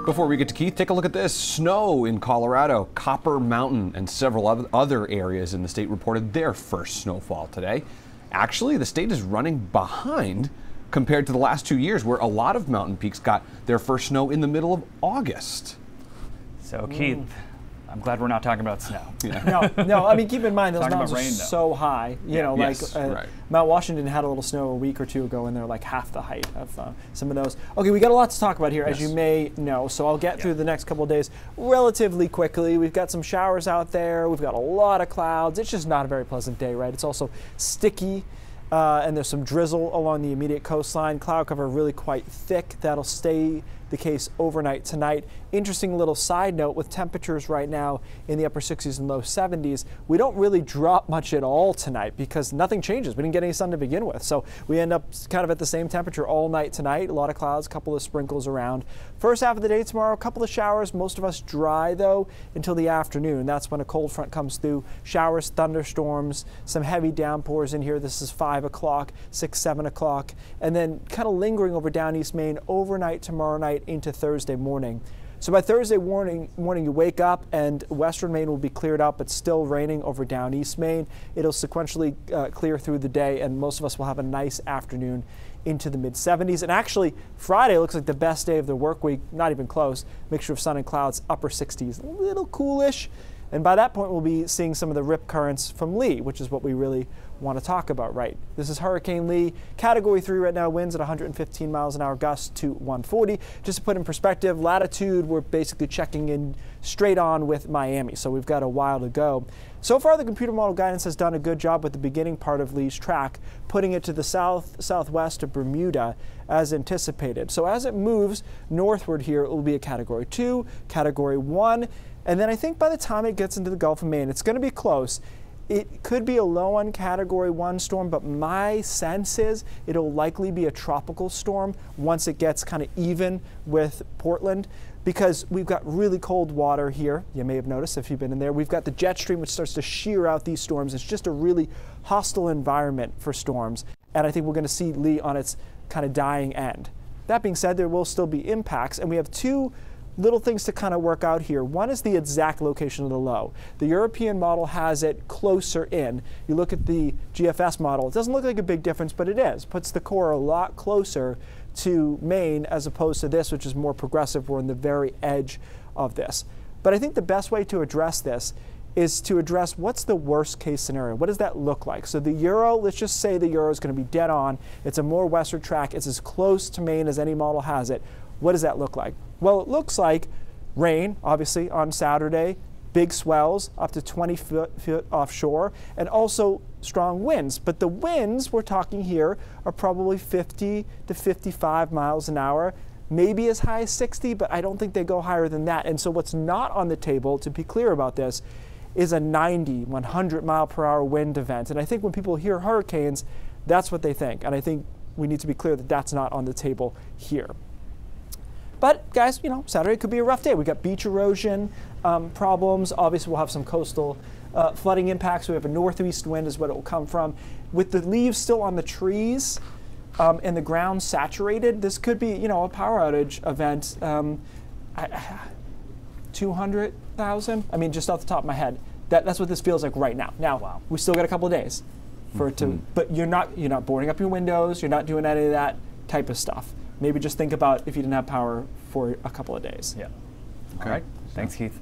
Before we get to Keith, take a look at this. Snow in Colorado. Copper Mountain and several other areas in the state reported their first snowfall today. Actually, the state is running behind compared to the last 2 years, where a lot of mountain peaks got their first snow in the middle of August. So, Keith, I'm glad we're not talking about snow. Yeah. No, I mean, keep in mind, those Talking mountains about are rain, though. so high. You know, Yes, like right. Mount Washington had a little snow a week or two ago, and they're like half the height of some of those. Okay, we got a lot to talk about here, as Yes. you may know, so I'll get through the next couple of days relatively quickly. We've got some showers out there. We've got a lot of clouds. It's just not a very pleasant day, right? It's also sticky. And there's some drizzle along the immediate coastline. Cloud cover really quite thick. That'll stay the case overnight tonight. Interesting little side note, with temperatures right now in the upper 60s and low 70s, we don't really drop much at all tonight because nothing changes. We didn't get any sun to begin with. So we end up kind of at the same temperature all night tonight. A lot of clouds, a couple of sprinkles around. First half of the day tomorrow, a couple of showers. Most of us dry though until the afternoon. That's when a cold front comes through. Showers, thunderstorms, some heavy downpours in here. This is 5 o'clock, 6, 7 o'clock. And then kind of lingering over down East Maine overnight tomorrow night into Thursday morning. So by Thursday morning you wake up and western Maine will be cleared up, but still raining over down East Maine. It'll sequentially clear through the day, and most of us will have a nice afternoon into the mid-70s. And actually, Friday looks like the best day of the work week, not even close. Mixture of sun and clouds, upper 60s, a little coolish. And by that point, we'll be seeing some of the rip currents from Lee, which is what we really want to talk about, right? This is Hurricane Lee. Category 3 right now, winds at 115 miles an hour, gusts to 140. Just to put in perspective, latitude, we're basically checking in straight on with Miami, so we've got a while to go. So far, the computer model guidance has done a good job with the beginning part of Lee's track, putting it to the southwest of Bermuda as anticipated. So as it moves northward here, it will be a Category 2, Category 1, and then I think by the time it gets into the Gulf of Maine, it's going to be close. It could be a low-end Category 1 storm, but my sense is it'll likely be a tropical storm once it gets kind of even with Portland, because we've got really cold water here. You may have noticed if you've been in there. We've got the jet stream, which starts to shear out these storms. It's just a really hostile environment for storms, and I think we're going to see Lee on its kind of dying end. That being said, there will still be impacts, and we have two little things to kind of work out here. One is the exact location of the low. The European model has it closer in. You look at the GFS model, it doesn't look like a big difference, but it is. Puts the core a lot closer to Maine as opposed to this, which is more progressive. We're on the very edge of this. But I think the best way to address this is to address what's the worst case scenario. What does that look like? So the Euro, let's just say the Euro is going to be dead on. It's a more westward track. It's as close to Maine as any model has it. What does that look like? Well, it looks like rain, obviously, on Saturday, big swells up to 20 feet offshore, and also strong winds. But the winds we're talking here are probably 50 to 55 miles an hour, maybe as high as 60, but I don't think they go higher than that. And so what's not on the table, to be clear about this, is a 90, 100 mile per hour wind event. And I think when people hear hurricanes, that's what they think. And I think we need to be clear that that's not on the table here. But guys, you know, Saturday could be a rough day. We've got beach erosion problems. Obviously, we'll have some coastal flooding impacts. We have a northeast wind is what it will come from. With the leaves still on the trees and the ground saturated, this could be, you know, a power outage event. 200,000? I mean, just off the top of my head. That's what this feels like right now. Now, we still got a couple of days for it to, but you're not boarding up your windows. You're not doing any of that type of stuff. Maybe just think about if you didn't have power for a couple of days. Yeah. All right. Thanks, Keith.